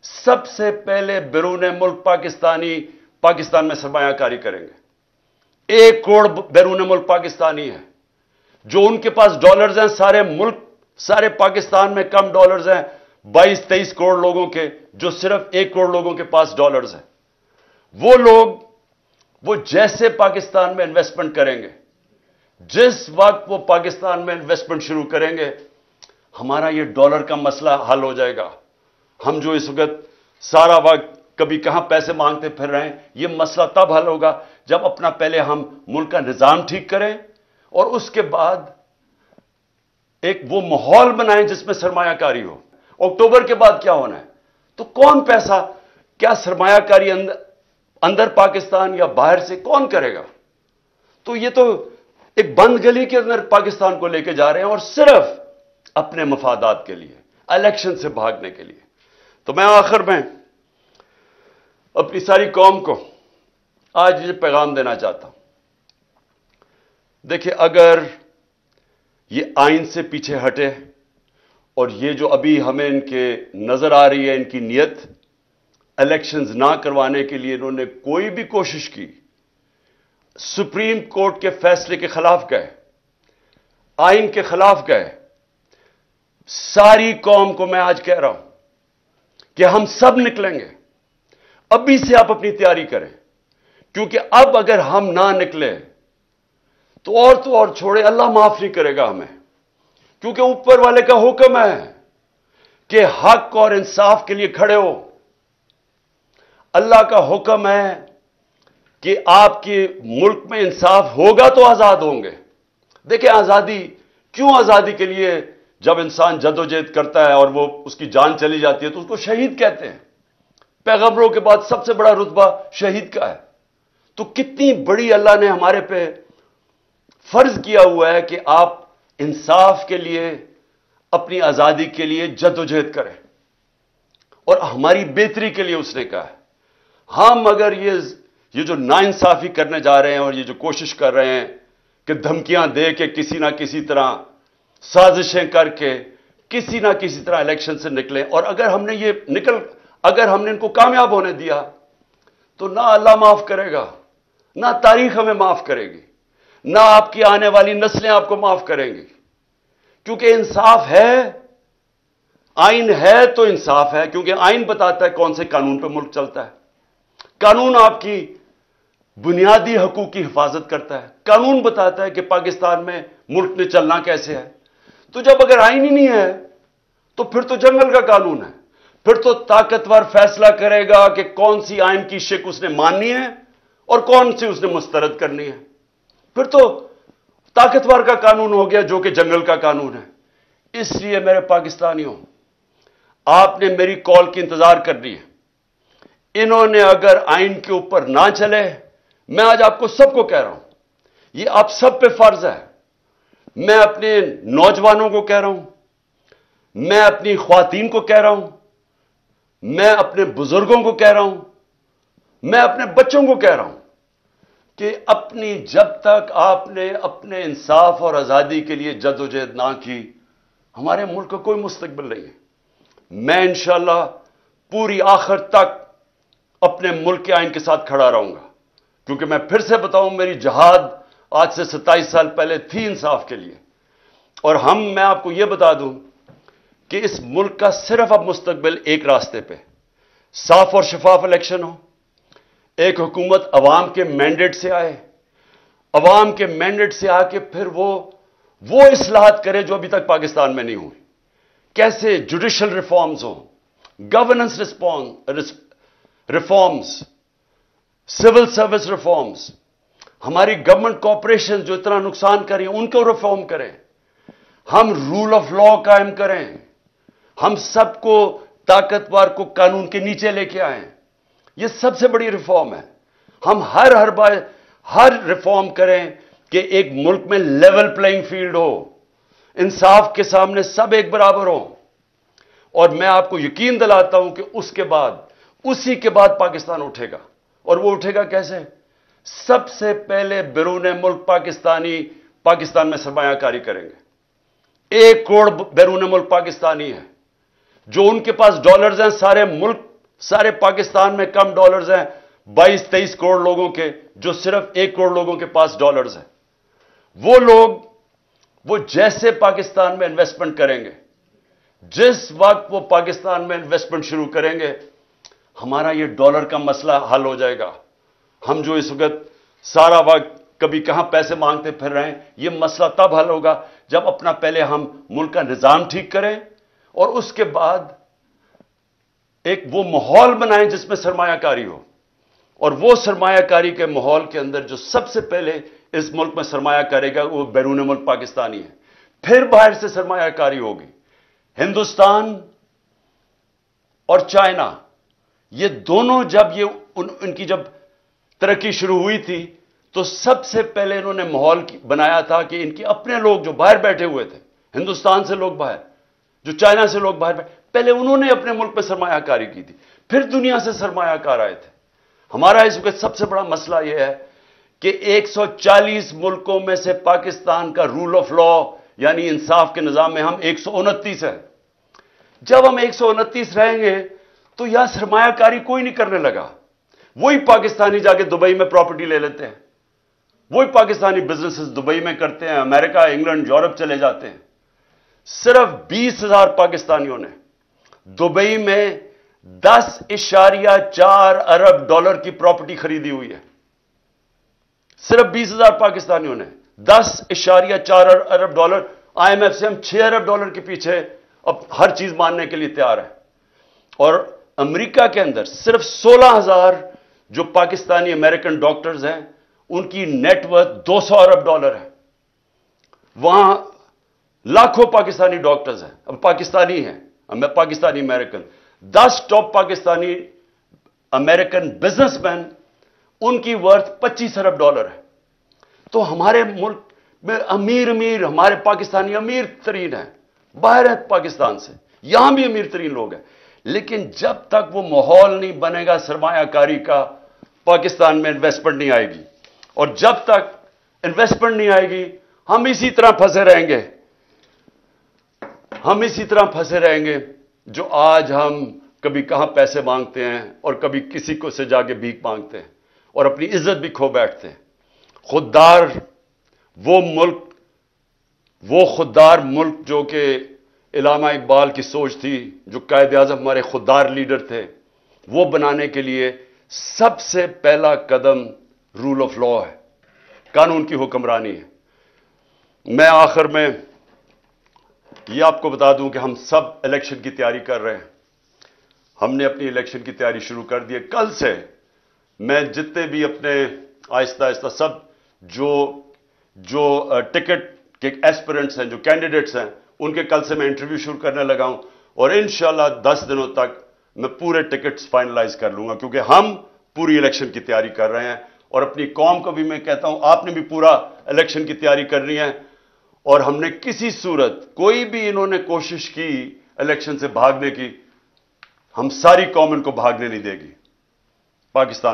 سب سے پہلے بیرون ملک پاکستانی پاکستان میں سرمایہ کاری کریں گے۔ 1 کروڑ بیرون ملک پاکستانی ہے، جو ان کے پاس ڈالرز ہیں، سارے پاکستان میں کم ڈالرز ہیں 22-23 کروڑ لوگوں کے، جو صرف 1 کروڑ لوگوں کے پاس ڈالرز ہیں۔ وہ لوگ وہ جیسے پاکستان میں انویسٹمنٹ کریں گے، جس وقت وہ پاکستان میں انویسٹمنٹ شروع کریں گے، ہمارا یہ ڈالر کا مسئلہ حل ہو جائے گا۔ ہم جو اس وقت سارا وقت کبھی کہاں پیسے مانگتے پھر رہے ہیں، یہ مسئلہ تب حل ہوگا جب اپنا پہلے ہم ملک کا نظام ٹھیک کریں اور اس کے بعد ایک وہ ماحول بنائیں جس میں سرمایہ کاری ہو۔ اکتوبر کے بعد کیا ہونا ہے؟ تو کون پیسہ، کیا سرمایہ کاری اندر پاکستان یا باہر سے کون کرے گا؟ تو یہ تو ایک بند گلی کے اندر پاکستان کو لے کے جا رہے ہیں، اور صرف اپنے مفادات کے لیے، الیکشن سے بھاگنے کے لیے۔ تو میں آخر میں اپنی ساری قوم کو آج یہ پیغام دینا چاہتا ہوں۔ دیکھیں، اگر یہ آئین سے پیچھے ہٹے اور یہ جو ابھی ہمیں ان کے نظر آ رہی ہے ان کی نیت، الیکشنز نہ کروانے کے لیے انہوں نے کوئی بھی کوشش کی، سپریم کورٹ کے فیصلے کے خلاف گئے، آئین کے خلاف گئے، ساری قوم کو میں آج کہہ رہا ہوں کہ ہم سب نکلیں گے۔ ابھی سے آپ اپنی تیاری کریں، کیونکہ اب اگر ہم نہ نکلے تو اور چھوڑے، اللہ معاف نہیں کرے گا ہمیں، کیونکہ اوپر والے کا حکم ہے کہ حق اور انصاف کے لیے کھڑے ہو۔ اللہ کا حکم ہے کہ آپ کے ملک میں انصاف ہوگا تو آزاد ہوں گے۔ دیکھیں، آزادی کے لیے جب انسان جدوجہد کرتا ہے اور وہ اس کی جان چلی جاتی ہے تو اس کو شہید کہتے ہیں۔ پیغمبروں کے بعد سب سے بڑا رتبہ شہید کا ہے۔ تو کتنی بڑی اللہ نے ہمارے پہ فرض کیا ہوا ہے کہ آپ انصاف کے لیے، اپنی آزادی کے لیے جدوجہد کریں، اور ہماری بہتری کے لیے اس نے کہا ہے۔ ہم اگر یہ جو ناانصافی کرنے جا رہے ہیں اور یہ جو کوشش کر رہے ہیں کہ دھمکیاں دے کے کسی نہ کسی طرح سازشیں کر کے کسی نہ کسی طرح الیکشن سے نکلیں، اور اگر ہم نے ان کو کامیاب ہونے دیا تو نہ اللہ معاف کرے گا، نہ تاریخ ہمیں معاف کرے گی، نہ آپ کی آنے والی نسلیں آپ کو معاف کریں گی، کیونکہ انصاف ہے، آئین ہے تو انصاف ہے، کیونکہ آئین بتاتا ہے کون سے قانون پہ ملک چلتا ہے۔ قانون آپ کی بنیادی حقوق کی حفاظت کرتا ہے، قانون بتاتا ہے کہ پاکستان میں ملک میں چلنا کیسے ہے۔ تو جب اگر آئین ہی نہیں ہے تو پھر تو جنگل کا قانون ہے، پھر تو طاقتور فیصلہ کرے گا کہ کون سی آئین کی شک اس نے ماننی ہے اور کون سی اس نے مسترد کرنی ہے۔ پھر تو طاقتور کا قانون ہو گیا جو کہ جنگل کا قانون ہے۔ اس لیے میرے پاکستانیوں، آپ نے میری کال کی انتظار کرنی ہے۔ انہوں نے اگر آئین کے اوپر نہ چلے، میں آج آپ کو سب کو کہہ رہا ہوں، یہ آپ سب پہ فرض ہے۔ میں اپنے نوجوانوں کو کہہ رہا ہوں، میں اپنی خواتین کو کہہ رہا ہوں، میں اپنے بزرگوں کو کہہ رہا ہوں، میں اپنے بچوں کو کہہ رہا ہوں کہ جب تک آپ نے اپنے انصاف اور آزادی کے لیے جدوجہد نہ کی، ہمارے ملک کا کوئی مستقبل نہیں ہے۔ میں انشاءاللہ پوری آخر تک اپنے ملک کے آئین کے ساتھ کھڑا رہوں گا، کیونکہ میں پھر سے بتاؤں، میری جہاد آج سے 27 سال پہلے تھی انصاف کے لیے۔ اور میں آپ کو یہ بتا دوں کہ اس ملک کا صرف اب مستقبل ایک راستے پہ، صاف اور شفاف الیکشن ہو، ایک حکومت عوام کے مینڈیٹ سے آئے، عوام کے مینڈیٹ سے آ کے پھر وہ اصلاحات کرے جو ابھی تک پاکستان میں نہیں ہوئی۔ کیسے جوڈیشل ریفارمز ہوں، governance reforms, civil service reforms, ہماری گورنمنٹ کارپوریشن جو اتنا نقصان کر رہی ہیں ان کو ریفارم کریں، ہم رول آف لا قائم کریں، ہم سب کو طاقتور کو قانون کے نیچے لے کے آئیں۔ یہ سب سے بڑی ریفارم ہے۔ ہم ہر ریفارم کریں کہ ایک ملک میں لیول پلینگ فیلڈ ہو، انصاف کے سامنے سب ایک برابر ہوں۔ اور میں آپ کو یقین دلاتا ہوں کہ اسی کے بعد پاکستان اٹھے گا، اور وہ اٹھے گا کیسے؟ سب سے پہلے بیرون ملک پاکستان میں سرمایہ کاری کریں گے۔ 1 کروڑ بیرون ملک پاکستانی ہے، جو ان کے پاس ڈالرز ہیں، سارے پاکستان میں کم ڈالرز ہیں 22-23 کروڑ لوگوں کے، جو صرف 1 کروڑ لوگوں کے پاس ڈالرز ہیں. وہ لوگ وہ جیسے پاکستان میں انویسٹمنٹ کریں گے، جس وقت وہ پاکستان میں انویسٹمنٹ شروع کریں گے، ہمارا یہ ڈالر کا مسئلہ حل ہو جائے گا. ہم جو اس وقت سارا وقت کبھی کہاں پیسے مانگتے پھر رہے ہیں، یہ مسئلہ تب حل ہوگا جب اپنا پہلے ہم ملک کا نظام ٹھیک کریں اور اس کے بعد ایک وہ ماحول بنائیں جس میں سرمایہ کاری ہو. اور وہ سرمایہ کاری کے ماحول کے اندر جو سب سے پہلے اس ملک میں سرمایہ کرے گا وہ بیرون ملک پاکستانی ہے. پھر باہر سے سرمایہ کاری ہوگی. ہندوستان اور چائنا، یہ دونوں جب ان کی جب ترقی شروع ہوئی تھی تو سب سے پہلے انہوں نے ماحول بنایا تھا کہ ان کے اپنے لوگ جو باہر بیٹھے ہوئے تھے، ہندوستان سے لوگ باہر، جو چائنا سے لوگ باہر بیٹھے، پہلے انہوں نے اپنے ملک پہ سرمایہ کاری کی تھی، پھر دنیا سے سرمایہ کار آئے تھے. ہمارا اس وقت سب سے بڑا مسئلہ یہ ہے کہ 140 ملکوں میں سے پاکستان کا رول آف لا یعنی انصاف کے نظام میں ہم 129 ہیں. جب ہم 129 رہیں گے تو یہاں سرمایہ کاری کوئی نہیں کرنے لگا. وہی پاکستانی جا کے دبئی میں پراپرٹی لے لیتے ہیں، وہی پاکستانی بزنسز دبئی میں کرتے ہیں، امریکہ، انگلینڈ، یورپ چلے جاتے ہیں. صرف 20,000 پاکستانیوں نے دبئی میں 10.4 ارب ڈالر کی پراپرٹی خریدی ہوئی ہے. صرف 20,000 پاکستانیوں نے 10.4 ارب ڈالر. آئی ایم ایف سے ہم 6 ارب ڈالر کے پیچھے اب ہر چیز ماننے کے لیے تیار ہے. اور امریکہ کے اندر صرف 16,000 جو پاکستانی امریکن ڈاکٹرز ہیں ان کی نیٹ ورتھ 200 ارب ڈالر ہے. وہاں لاکھوں پاکستانی ڈاکٹرز ہیں، اب پاکستانی ہیں، Pakistani American. 10 top Pakistani American businessman, ان کی ورتھ 25 ارب ڈالر ہے. تو ہمارے ملک میں امیر ہمارے پاکستانی امیر ترین ہیں، باہر ہیں پاکستان سے، یہاں بھی امیر ترین لوگ ہیں. لیکن جب تک وہ ماحول نہیں بنے گا سرمایہ کاری کا، پاکستان میں انویسٹمنٹ نہیں آئے گی. اور جب تک انویسٹمنٹ نہیں آئے گی ہم اسی طرح پھنسے رہیں گے. ہم اسی طرح پھنسے رہیں گے جو آج ہم کبھی کہاں پیسے مانگتے ہیں اور کبھی کسی کو سے جا کے بھیک مانگتے ہیں اور اپنی عزت بھی کھو بیٹھتے ہیں. خوددار وہ خوددار ملک جو کہ علامہ اقبال کی سوچ تھی، جو قائد اعظم ہمارے خوددار لیڈر تھے، وہ بنانے کے لیے سب سے پہلا قدم رول آف لا ہے، قانون کی حکمرانی ہے. میں آخر میں یہ آپ کو بتا دوں کہ ہم سب الیکشن کی تیاری کر رہے ہیں. ہم نے اپنی الیکشن کی تیاری شروع کر دی ہے. کل سے میں جتنے بھی اپنے آہستہ سب جو ٹکٹ کے ایسپیرنٹس ہیں، جو کینڈیڈیٹس ہیں، ان کے کل سے میں انٹرویو شروع کرنے لگا ہوں. اور انشاءاللہ 10 دنوں تک میں پورے ٹکٹس فائنلائز کر لوں گا، کیونکہ ہم پوری الیکشن کی تیاری کر رہے ہیں. اور اپنی قوم کو بھی میں کہتا ہوں آپ نے بھی پورا الیکشن کی تیاری کرنی ہے. اور ہم نے کسی صورت کوئی بھی انہوں نے کوشش کی الیکشن سے بھاگنے کی، ہم ساری قوم ان کو بھاگنے نہیں دے گی. پاکستان